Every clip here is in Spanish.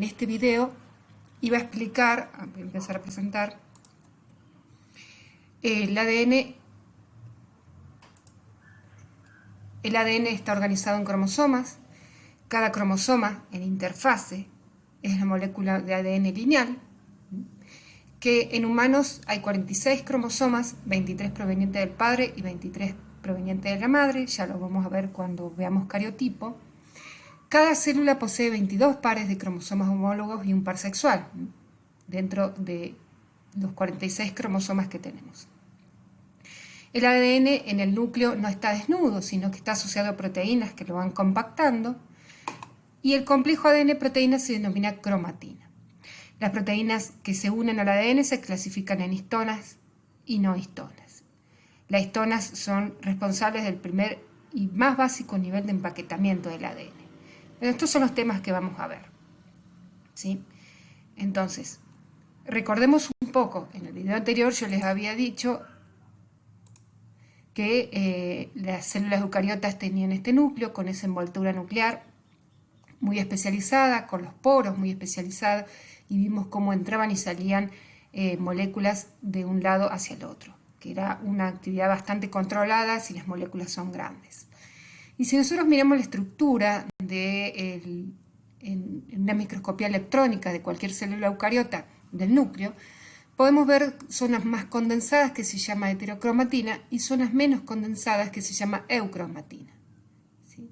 en este video iba a explicar, voy a empezar a presentar, el ADN. El ADN está organizado en cromosomas. Cada cromosoma en interfase es la molécula de ADN lineal, que en humanos hay 46 cromosomas, 23 provenientes del padre y 23 provenientes de la madre, ya lo vamos a ver cuando veamos cariotipo. Cada célula posee 22 pares de cromosomas homólogos y un par sexual, dentro de los 46 cromosomas que tenemos. El ADN en el núcleo no está desnudo, sino que está asociado a proteínas que lo van compactando, y el complejo ADN-proteína se denomina cromatina. Las proteínas que se unen al ADN se clasifican en histonas y no histonas. Las histonas son responsables del primer y más básico nivel de empaquetamiento del ADN. Pero estos son los temas que vamos a ver, ¿sí? Entonces, recordemos un poco, en el video anterior yo les había dicho que las células eucariotas tenían este núcleo con esa envoltura nuclear muy especializada, con los poros muy especializados, y vimos cómo entraban y salían moléculas de un lado hacia el otro, que era una actividad bastante controlada si las moléculas son grandes. Y si nosotros miramos la estructura en una microscopía electrónica de cualquier célula eucariota del núcleo, podemos ver zonas más condensadas que se llama heterocromatina y zonas menos condensadas que se llama eucromatina. ¿Sí?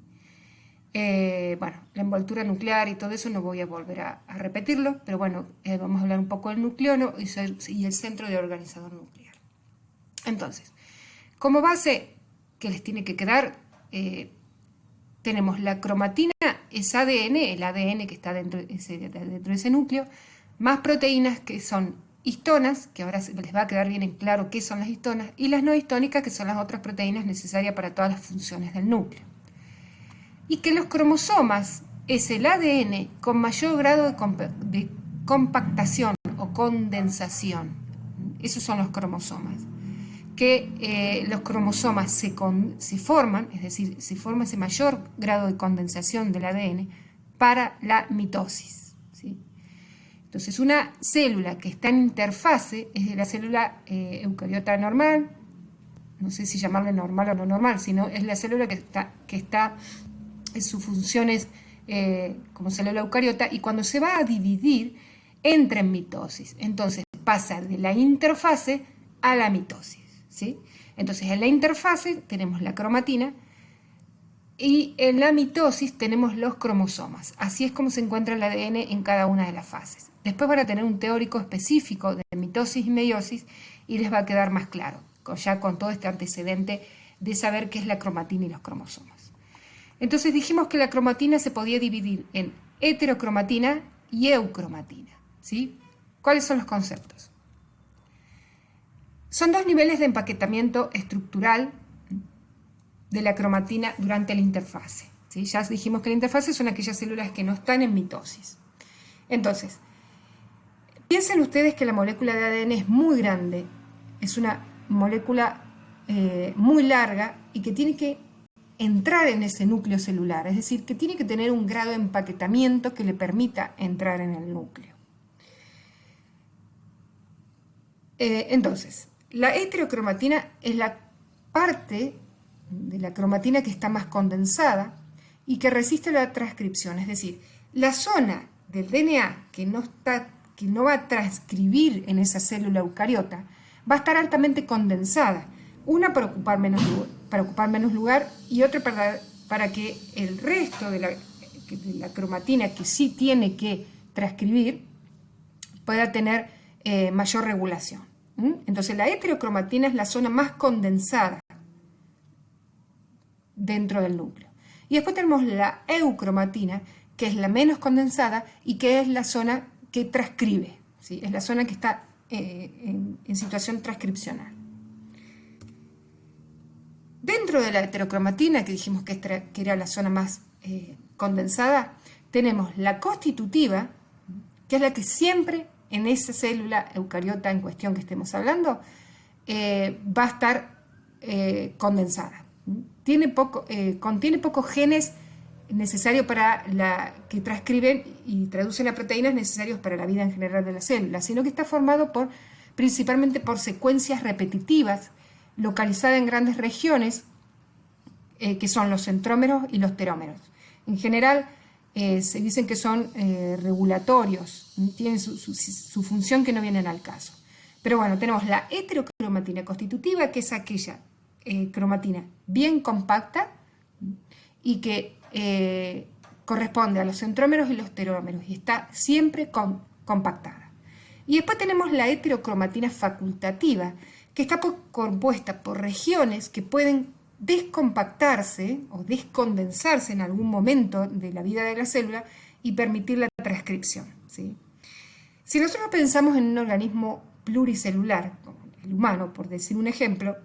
Bueno, la envoltura nuclear y todo eso no voy a volver a repetirlo, pero bueno, vamos a hablar un poco del nucleolo y el centro de organizador nuclear. Entonces, como base que les tiene que quedar, tenemos la cromatina, es ADN, el ADN que está dentro de ese núcleo, más proteínas que son histonas, que ahora les va a quedar bien en claro qué son las histonas, y las no histónicas, que son las otras proteínas necesarias para todas las funciones del núcleo. Y que los cromosomas es el ADN con mayor grado de compactación o condensación. Esos son los cromosomas. Que los cromosomas se forman, es decir, se forma ese mayor grado de condensación del ADN para la mitosis, ¿sí? Entonces, una célula que está en interfase es la célula eucariota normal, no sé si llamarle normal o no normal, sino es la célula que está en sus funciones como célula eucariota, y cuando se va a dividir entra en mitosis. Entonces pasa de la interfase a la mitosis, ¿sí? Entonces en la interfase tenemos la cromatina y en la mitosis tenemos los cromosomas. Así es como se encuentra el ADN en cada una de las fases. Después van a tener un teórico específico de mitosis y meiosis y les va a quedar más claro, ya con todo este antecedente de saber qué es la cromatina y los cromosomas. Entonces dijimos que la cromatina se podía dividir en heterocromatina y eucromatina, ¿sí? ¿Cuáles son los conceptos? Son dos niveles de empaquetamiento estructural de la cromatina durante la interfase, ¿sí? Ya dijimos que la interfase son aquellas células que no están en mitosis. Entonces, piensen ustedes que la molécula de ADN es muy grande, es una molécula muy larga y que tiene que entrar en ese núcleo celular, es decir, que tiene que tener un grado de empaquetamiento que le permita entrar en el núcleo. Entonces, la heterocromatina es la parte de la cromatina que está más condensada y que resiste la transcripción, es decir, la zona del DNA que no va a transcribir en esa célula eucariota va a estar altamente condensada, una para ocupar menos lugar y otra para que el resto de la cromatina que sí tiene que transcribir pueda tener mayor regulación. Entonces la heterocromatina es la zona más condensada dentro del núcleo. Y después tenemos la eucromatina, que es la menos condensada y que es la zona que transcribe, ¿sí? Es la zona que está en situación transcripcional. Dentro de la heterocromatina, que dijimos que era la zona más condensada, tenemos la constitutiva, que es la que siempre en esa célula eucariota en cuestión que estemos hablando va a estar condensada. Contiene pocos genes necesario que transcriben y traducen a proteínas necesarios para la vida en general de la célula, sino que está formado principalmente por secuencias repetitivas localizadas en grandes regiones, que son los centrómeros y los terómeros. En general, se dicen que son regulatorios, tienen su función, que no vienen al caso. Pero bueno, tenemos la heterocromatina constitutiva, que es aquella cromatina bien compacta y que corresponde a los centrómeros y los terómeros y está siempre compactada. Y después tenemos la heterocromatina facultativa, que está compuesta por regiones que pueden descompactarse o descondensarse en algún momento de la vida de la célula y permitir la transcripción, ¿sí? Si nosotros pensamos en un organismo pluricelular, como el humano, por decir un ejemplo,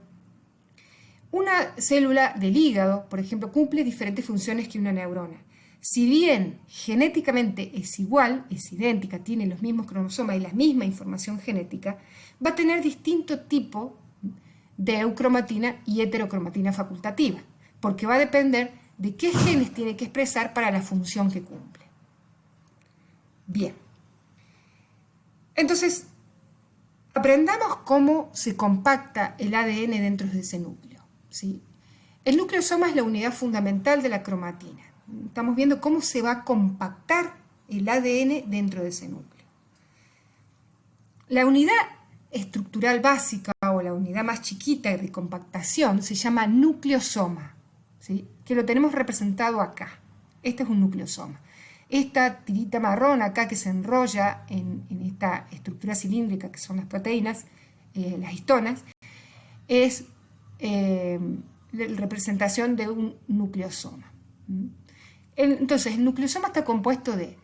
una célula del hígado, por ejemplo, cumple diferentes funciones que una neurona. Si bien genéticamente es igual, es idéntica, tiene los mismos cromosomas y la misma información genética, va a tener distinto tipo de eucromatina y heterocromatina facultativa, porque va a depender de qué genes tiene que expresar para la función que cumple. Bien. Entonces, aprendamos cómo se compacta el ADN dentro de ese núcleo, ¿sí? El nucleosoma es la unidad fundamental de la cromatina. Estamos viendo cómo se va a compactar el ADN dentro de ese núcleo. La unidad estructural básica o la unidad más chiquita de compactación se llama nucleosoma, ¿sí? Que lo tenemos representado acá. Este es un nucleosoma. Esta tirita marrón acá que se enrolla en esta estructura cilíndrica que son las proteínas, las histonas, es la representación de un nucleosoma. Entonces el nucleosoma está compuesto de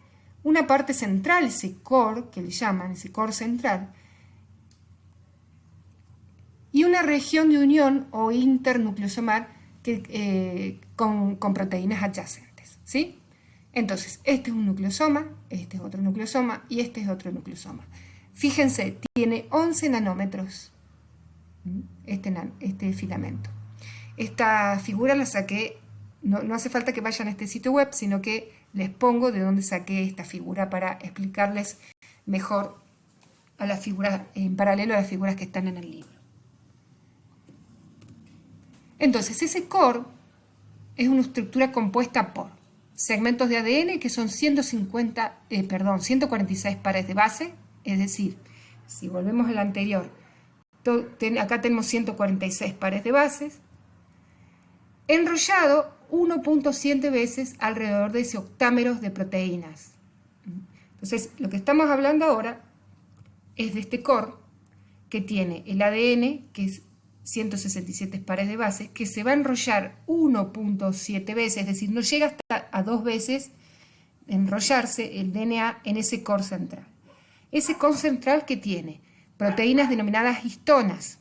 una parte central, ese core que le llaman, ese core central, y una región de unión o internucleosomar con proteínas adyacentes, ¿sí? Entonces, este es un nucleosoma, este es otro nucleosoma y este es otro nucleosoma. Fíjense, tiene 11 nanómetros este filamento. Esta figura la saqué, no hace falta que vayan a este sitio web, sino que les pongo de dónde saqué esta figura para explicarles mejor a las figuras, en paralelo a las figuras que están en el libro. Entonces, ese core es una estructura compuesta por segmentos de ADN que son 146 pares de base, es decir, si volvemos al anterior, acá tenemos 146 pares de bases, enrollado 1.7 veces alrededor de ese octámeros de proteínas. Entonces, lo que estamos hablando ahora es de este core que tiene el ADN, que es 167 pares de bases, que se va a enrollar 1.7 veces, es decir, no llega hasta a 2 veces enrollarse el DNA en ese core central. Ese core central que tiene proteínas denominadas histonas,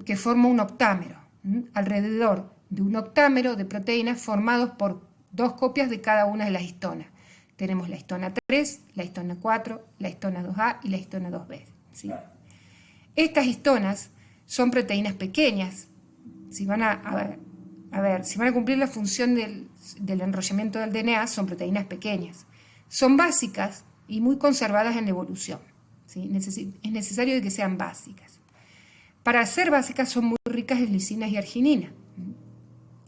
que forma un octámero, alrededor de un octámero de proteínas formados por 2 copias de cada una de las histonas. Tenemos la histona 3, la histona 4, la histona 2A y la histona 2B, ¿sí? Estas histonas son proteínas pequeñas. Si van a cumplir la función del enrollamiento del DNA, son proteínas pequeñas. Son básicas y muy conservadas en la evolución, ¿sí? Es necesario que sean básicas. Para ser básicas son muy ricas en lisinas y arginina,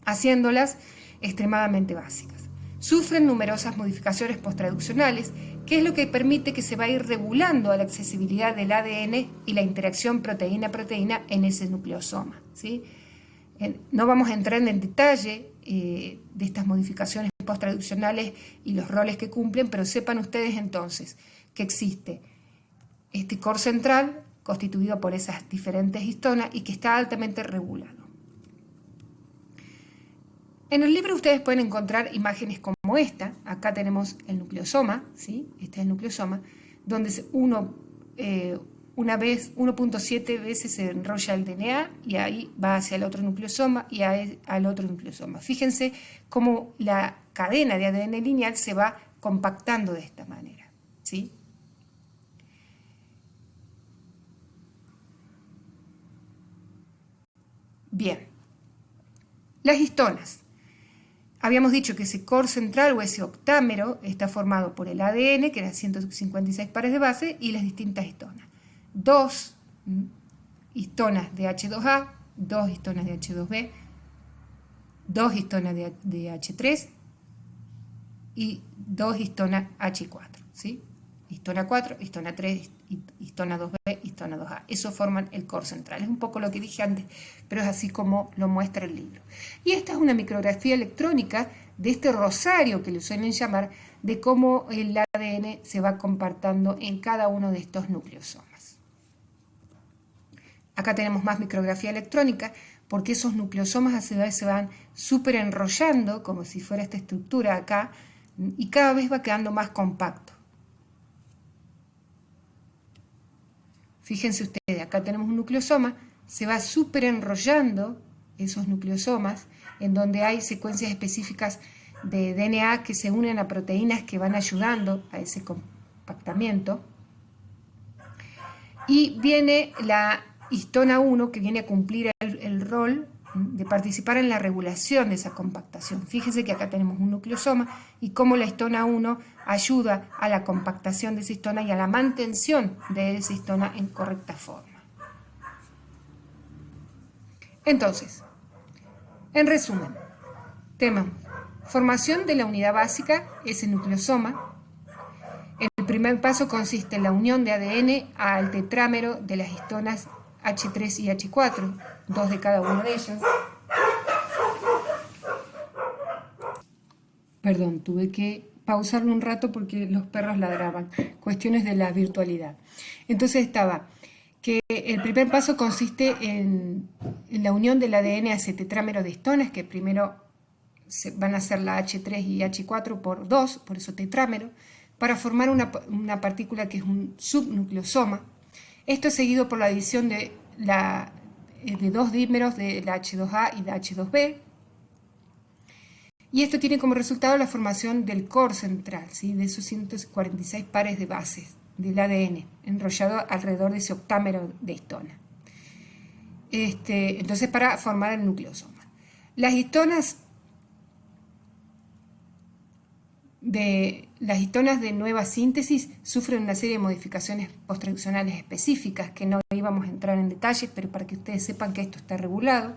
haciéndolas extremadamente básicas. Sufren numerosas modificaciones posttraduccionales, que es lo que permite que se va a ir regulando a la accesibilidad del ADN y la interacción proteína-proteína en ese nucleosoma, ¿sí? No vamos a entrar en el detalle de estas modificaciones posttraduccionales y los roles que cumplen, pero sepan ustedes entonces que existe este core central constituido por esas diferentes histonas y que está altamente regulado. En el libro ustedes pueden encontrar imágenes como esta. Acá tenemos el nucleosoma, ¿sí? Este es el nucleosoma, donde 1.7 veces se enrolla el DNA y ahí va hacia el otro nucleosoma y al otro nucleosoma. Fíjense cómo la cadena de ADN lineal se va compactando de esta manera, ¿sí? Bien, las histonas. habíamos dicho que ese core central o ese octámero está formado por el ADN, que eran 156 pares de base, y las distintas histonas. 2 histonas de H2A, 2 histonas de H2B, 2 histonas de H3 y 2 histonas H4, ¿sí? Histona 4, histona 3, histona 2B, histona 2A. Eso forman el core central. Es un poco lo que dije antes, pero es así como lo muestra el libro. Y esta es una micrografía electrónica de este rosario que le suelen llamar, de cómo el ADN se va compartiendo en cada uno de estos nucleosomas. Acá tenemos más micrografía electrónica, porque esos nucleosomas a su vez se van súper enrollando, como si fuera esta estructura acá, y cada vez va quedando más compacto. Fíjense ustedes, acá tenemos un nucleosoma, se va súper enrollando esos nucleosomas, en donde hay secuencias específicas de DNA que se unen a proteínas que van ayudando a ese compactamiento. Y viene la histona 1, que viene a cumplir el rol de participar en la regulación de esa compactación. Fíjense que acá tenemos un nucleosoma y cómo la histona 1 ayuda a la compactación de esa histona y a la mantención de esa histona en correcta forma. Entonces, en resumen, tenemos formación de la unidad básica, ese nucleosoma. El primer paso consiste en la unión de ADN al tetrámero de las histonas H3 y H4, 2 de cada una de ellas. Perdón, tuve que pausarlo un rato porque los perros ladraban, cuestiones de la virtualidad. Entonces estaba que el primer paso consiste en la unión del ADN a ese tetrámero de histonas, que primero van a ser la H3 y H4 por 2, por eso tetrámero, para formar una partícula que es un subnucleosoma. Esto es seguido por la adición de 2 dímeros de la H2A y la H2B. Y esto tiene como resultado la formación del core central, ¿sí? De esos 146 pares de bases del ADN, enrollado alrededor de ese octámero de histona. Entonces, para formar el nucleosoma. Las histonas de nueva síntesis sufren una serie de modificaciones posttraduccionales específicas que no íbamos a entrar en detalles, pero para que ustedes sepan que esto está regulado.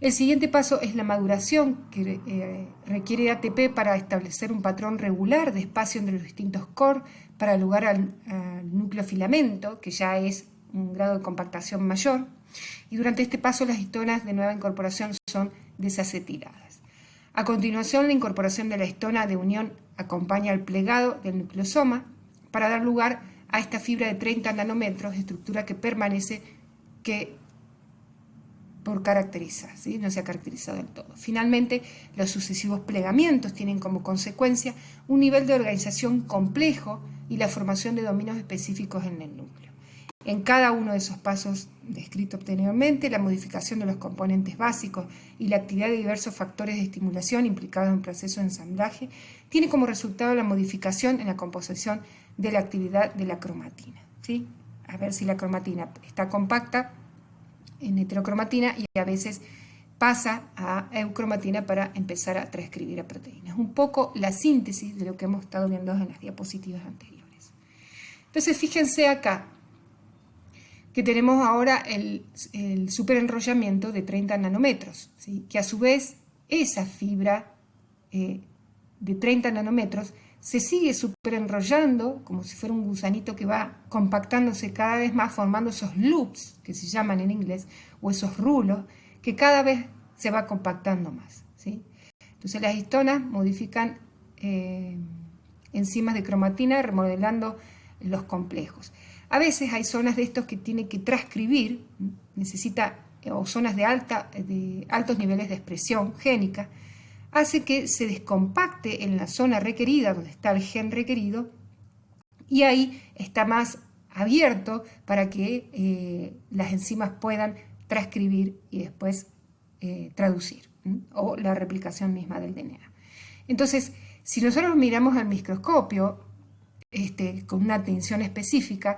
El siguiente paso es la maduración, que requiere de ATP para establecer un patrón regular de espacio entre los distintos core para dar lugar al núcleo filamento, que ya es un grado de compactación mayor. Y durante este paso las histonas de nueva incorporación son desacetiladas. A continuación, la incorporación de la histona de unión acompaña al plegado del nucleosoma para dar lugar a esta fibra de 30 nanómetros, estructura que permanece por caracterizar, ¿sí? No se ha caracterizado del todo. Finalmente, los sucesivos plegamientos tienen como consecuencia un nivel de organización complejo y la formación de dominios específicos en el núcleo. En cada uno de esos pasos descritos anteriormente, la modificación de los componentes básicos y la actividad de diversos factores de estimulación implicados en el proceso de ensamblaje tiene como resultado la modificación en la composición de la actividad de la cromatina, ¿sí? A ver si la cromatina está compacta en heterocromatina y a veces pasa a eucromatina para empezar a transcribir a proteínas. Un poco la síntesis de lo que hemos estado viendo en las diapositivas anteriores. Entonces, fíjense acá que tenemos ahora el superenrollamiento de 30 nanómetros, ¿sí? Que a su vez esa fibra de 30 nanómetros se sigue superenrollando como si fuera un gusanito que va compactándose cada vez más, formando esos loops, que se llaman en inglés, o esos rulos, que cada vez se va compactando más, ¿sí? Entonces las histonas modifican enzimas de cromatina remodelando los complejos. A veces hay zonas de estos que tiene que transcribir, o zonas de altos niveles de expresión génica, hace que se descompacte en la zona requerida, donde está el gen requerido, y ahí está más abierto para que las enzimas puedan transcribir y después traducir, o la replicación misma del DNA. Entonces, si nosotros miramos al microscopio con una atención específica,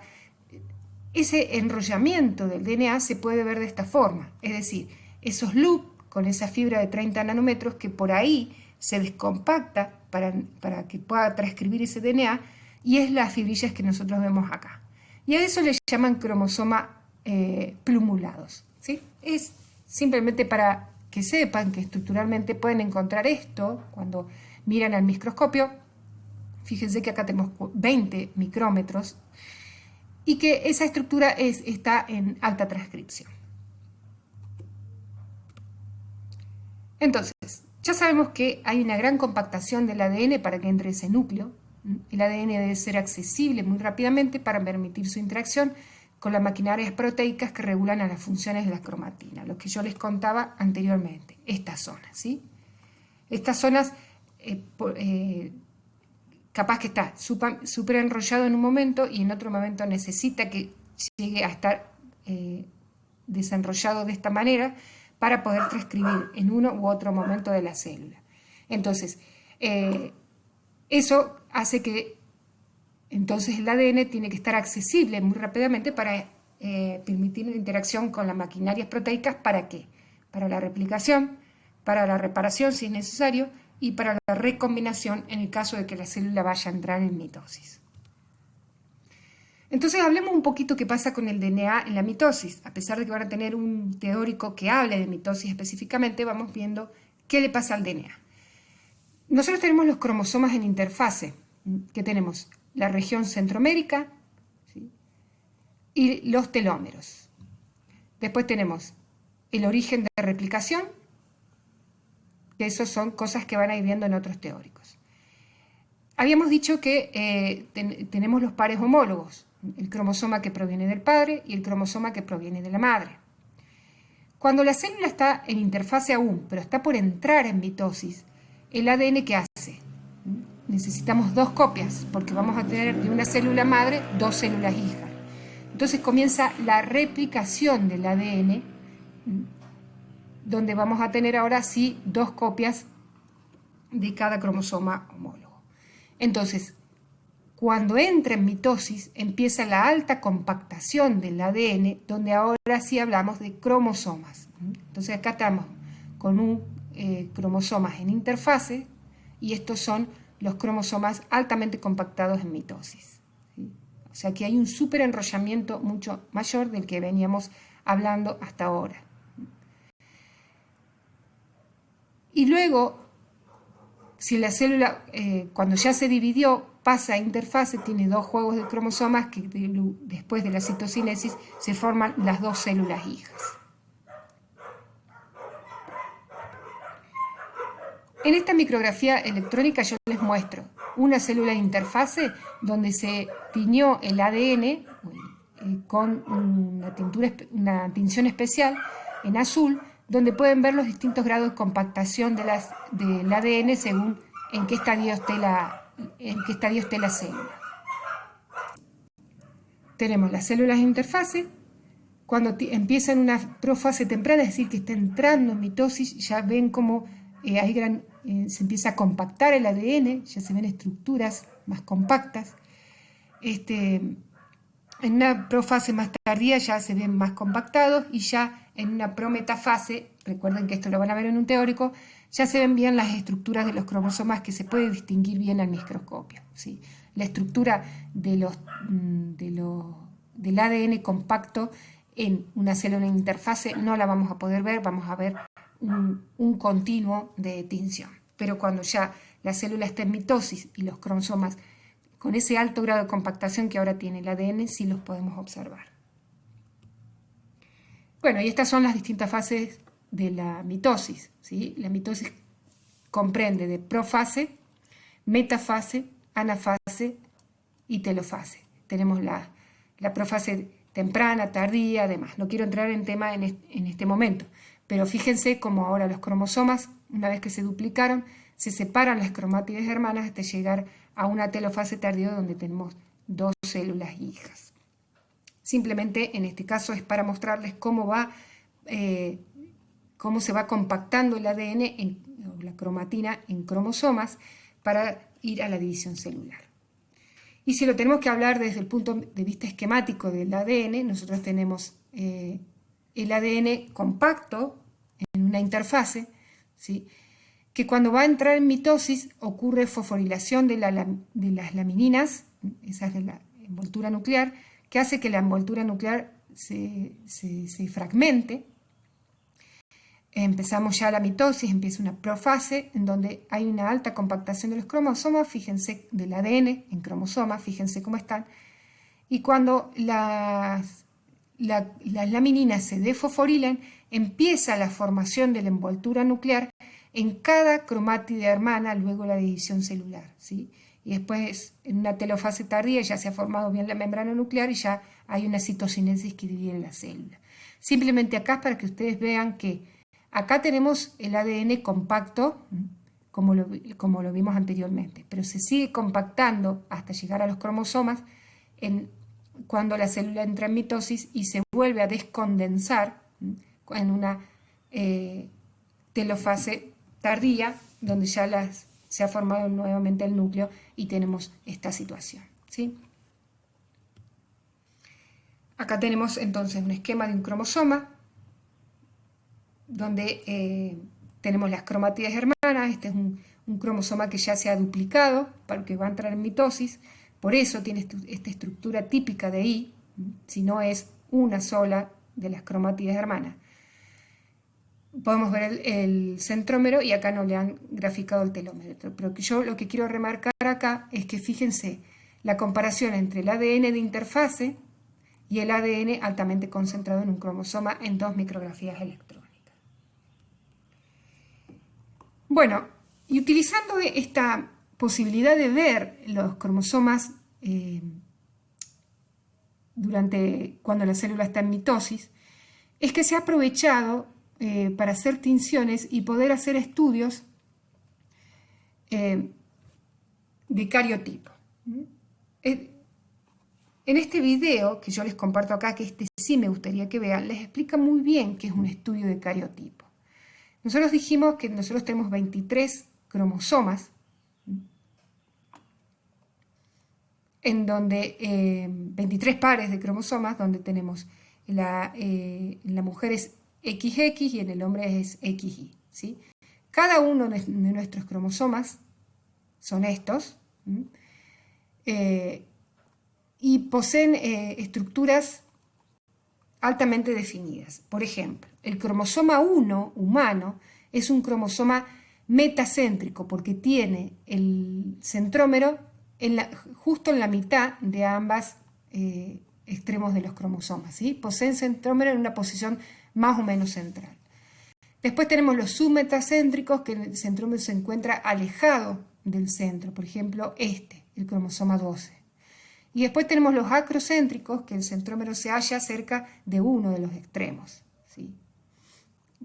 ese enrollamiento del DNA se puede ver de esta forma, es decir, esos loops con esa fibra de 30 nanómetros que por ahí se descompacta para que pueda transcribir ese DNA, y es las fibrillas que nosotros vemos acá. Y a eso le llaman cromosoma plumulados, ¿sí? Es simplemente para que sepan que estructuralmente pueden encontrar esto cuando miran al microscopio. Fíjense que acá tenemos 20 micrómetros y que esa estructura está en alta transcripción. Entonces, ya sabemos que hay una gran compactación del ADN para que entre ese núcleo. El ADN debe ser accesible muy rápidamente para permitir su interacción con las maquinarias proteicas que regulan a las funciones de la cromatina, lo que yo les contaba anteriormente, estas zonas, ¿sí? Estas zonas, capaz que está súper enrollado en un momento y en otro momento necesita que llegue a estar desenrollado de esta manera para poder transcribir en uno u otro momento de la célula. Entonces, eso hace que entonces el ADN tiene que estar accesible muy rápidamente para permitir la interacción con las maquinarias proteicas. ¿Para qué? Para la replicación, para la reparación si es necesario y para la recombinación en el caso de que la célula vaya a entrar en mitosis. Entonces hablemos un poquito qué pasa con el DNA en la mitosis. A pesar de que van a tener un teórico que hable de mitosis específicamente, vamos viendo qué le pasa al DNA. Nosotros tenemos los cromosomas en interfase, que tenemos la región centromérica, ¿sí?, y los telómeros. Después tenemos el origen de replicación, que eso son cosas que van a ir viendo en otros teóricos. Habíamos dicho que tenemos los pares homólogos, el cromosoma que proviene del padre y el cromosoma que proviene de la madre. Cuando la célula está en interfase aún, pero está por entrar en mitosis, el ADN, ¿qué hace? Necesitamos 2 copias, porque vamos a tener de una célula madre 2 células hijas. Entonces comienza la replicación del ADN, donde vamos a tener ahora sí 2 copias de cada cromosoma homólogo. Entonces, cuando entra en mitosis, empieza la alta compactación del ADN, donde ahora sí hablamos de cromosomas. Entonces acá estamos con un cromosomas en interfase, y estos son los cromosomas altamente compactados en mitosis, ¿sí? O sea que hay un súper enrollamiento mucho mayor del que veníamos hablando hasta ahora. Y luego, si la célula, cuando ya se dividió, pasa a interfase, tiene 2 juegos de cromosomas que después de la citocinesis se forman las 2 células hijas. En esta micrografía electrónica yo les muestro una célula de interfase donde se tiñó el ADN con una tinción especial en azul, donde pueden ver los distintos grados de compactación del ADN según en qué estadio esté la célula. Tenemos las células de interfase. Cuando empieza en una profase temprana, es decir, que está entrando en mitosis, ya ven cómo se empieza a compactar el ADN, ya se ven estructuras más compactas. En una profase más tardía ya se ven más compactados, y ya en una prometafase, recuerden que esto lo van a ver en un teórico, ya se ven bien las estructuras de los cromosomas, que se puede distinguir bien al microscopio, ¿sí? La estructura del ADN compacto en una célula en interfase no la vamos a poder ver, vamos a ver un continuo de tinción. Pero cuando ya la célula está en mitosis y los cromosomas con ese alto grado de compactación que ahora tiene el ADN, sí los podemos observar. Bueno, y estas son las distintas fases de la mitosis, ¿sí? La mitosis comprende de profase, metafase, anafase y telofase. Tenemos la profase temprana, tardía, además. No quiero entrar en tema en este momento, pero fíjense cómo ahora los cromosomas, una vez que se duplicaron, se separan las cromátides hermanas hasta llegar a una telofase tardía donde tenemos 2 células hijas. Simplemente en este caso es para mostrarles cómo se va compactando el ADN o la cromatina en cromosomas para ir a la división celular. Y si lo tenemos que hablar desde el punto de vista esquemático del ADN, nosotros tenemos el ADN compacto en una interfase, ¿sí? que cuando va a entrar en mitosis ocurre fosforilación de las lamininas, esa es de la envoltura nuclear, que hace que la envoltura nuclear se fragmente. Empezamos ya la mitosis, empieza una profase en donde hay una alta compactación de los cromosomas, fíjense, del ADN en cromosomas, fíjense cómo están. Y cuando las lamininas se desfosforilan, empieza la formación de la envoltura nuclear en cada cromátide hermana, luego la división celular, ¿sí? Y después, en una telofase tardía, ya se ha formado bien la membrana nuclear y ya hay una citocinesis que divide la célula. Simplemente acá es para que ustedes vean que acá tenemos el ADN compacto, como lo vimos anteriormente, pero se sigue compactando hasta llegar a los cromosomas cuando la célula entra en mitosis y se vuelve a descondensar en una telofase tardía, donde ya se ha formado nuevamente el núcleo y tenemos esta situación, ¿sí? Acá tenemos entonces un esquema de un cromosoma, donde tenemos las cromátides hermanas. Este es un cromosoma que ya se ha duplicado, para que va a entrar en mitosis, por eso tiene esta estructura típica de I, si no es una sola de las cromátides hermanas. Podemos ver el centrómero y acá no le han graficado el telómero, pero yo lo que quiero remarcar acá es que fíjense la comparación entre el ADN de interfase y el ADN altamente concentrado en un cromosoma en 2 micrografías electrónicas. Bueno, y utilizando esta posibilidad de ver los cromosomas cuando la célula está en mitosis, es que se ha aprovechado para hacer tinciones y poder hacer estudios de cariotipo. En este video que yo les comparto acá, que sí me gustaría que vean, les explica muy bien qué es un estudio de cariotipo. Nosotros dijimos que nosotros tenemos 23 cromosomas, en donde 23 pares de cromosomas, donde tenemos en la mujer es XX y en el hombre es XY, ¿sí? Cada uno de nuestros cromosomas son estos, y poseen estructuras altamente definidas. Por ejemplo, el cromosoma 1 humano es un cromosoma metacéntrico porque tiene el centrómero justo en la mitad de ambos extremos de los cromosomas, ¿sí? Poseen centrómero en una posición más o menos central. Después tenemos los submetacéntricos, que el centrómero se encuentra alejado del centro, por ejemplo el cromosoma 12. Y después tenemos los acrocéntricos, que el centrómero se halla cerca de uno de los extremos, ¿sí?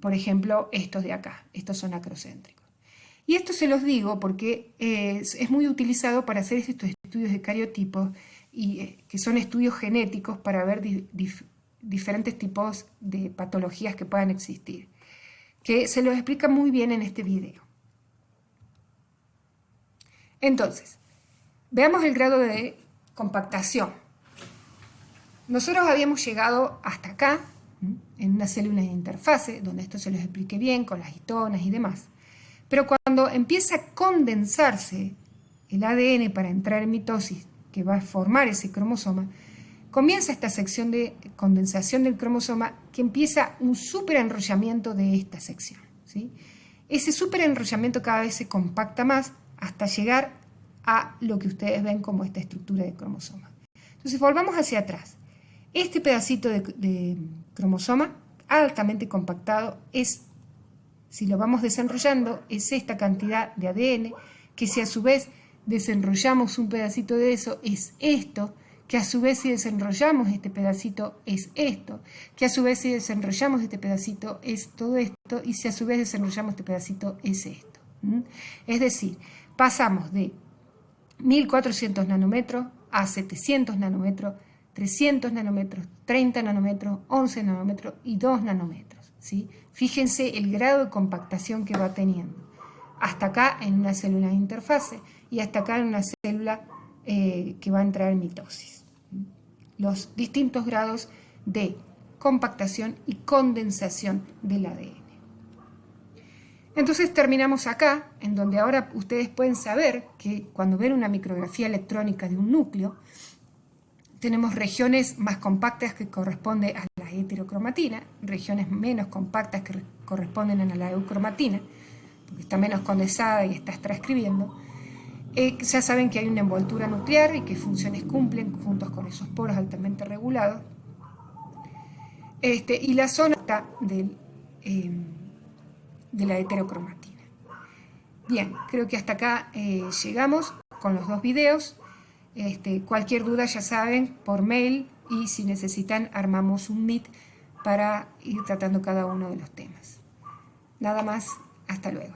Por ejemplo, estos de acá, estos son acrocéntricos. Y esto se los digo porque es muy utilizado para hacer estos estudios de cariotipos, que son estudios genéticos para ver diferentes tipos de patologías que puedan existir, que se los explica muy bien en este video. Entonces, veamos el grado de compactación. Nosotros habíamos llegado hasta acá, en una célula de interfase, donde esto se los expliqué bien, con las histonas y demás. Pero cuando empieza a condensarse el ADN para entrar en mitosis, que va a formar ese cromosoma, comienza esta sección de condensación del cromosoma, que empieza un superenrollamiento de esta sección, ¿sí? Ese superenrollamiento cada vez se compacta más hasta llegar a lo que ustedes ven como esta estructura de cromosoma. Entonces volvamos hacia atrás. Este pedacito de cromosoma altamente compactado si lo vamos desenrollando, es esta cantidad de ADN, que si a su vez desenrollamos un pedacito de eso, es esto, que a su vez si desenrollamos este pedacito es esto, que a su vez si desenrollamos este pedacito es todo esto, y si a su vez desenrollamos este pedacito es esto. Es decir, pasamos de 1400 nanómetros a 700 nanómetros, 300 nanómetros, 30 nanómetros, 11 nanómetros y 2 nanómetros, ¿sí? Fíjense el grado de compactación que va teniendo. Hasta acá en una célula de interfase y hasta acá en una célula que va a entrar en mitosis. Los distintos grados de compactación y condensación del ADN. Entonces terminamos acá, en donde ahora ustedes pueden saber que cuando ven una micrografía electrónica de un núcleo, tenemos regiones más compactas que corresponden a la heterocromatina, regiones menos compactas que corresponden a la eucromatina, porque está menos condensada y está transcribiendo. Ya saben que hay una envoltura nuclear y qué funciones cumplen juntos con esos poros altamente regulados. Y la zona de la heterocromatina. Bien, creo que hasta acá llegamos con los dos videos. Cualquier duda ya saben, por mail, y si necesitan armamos un Meet para ir tratando cada uno de los temas. Nada más, hasta luego.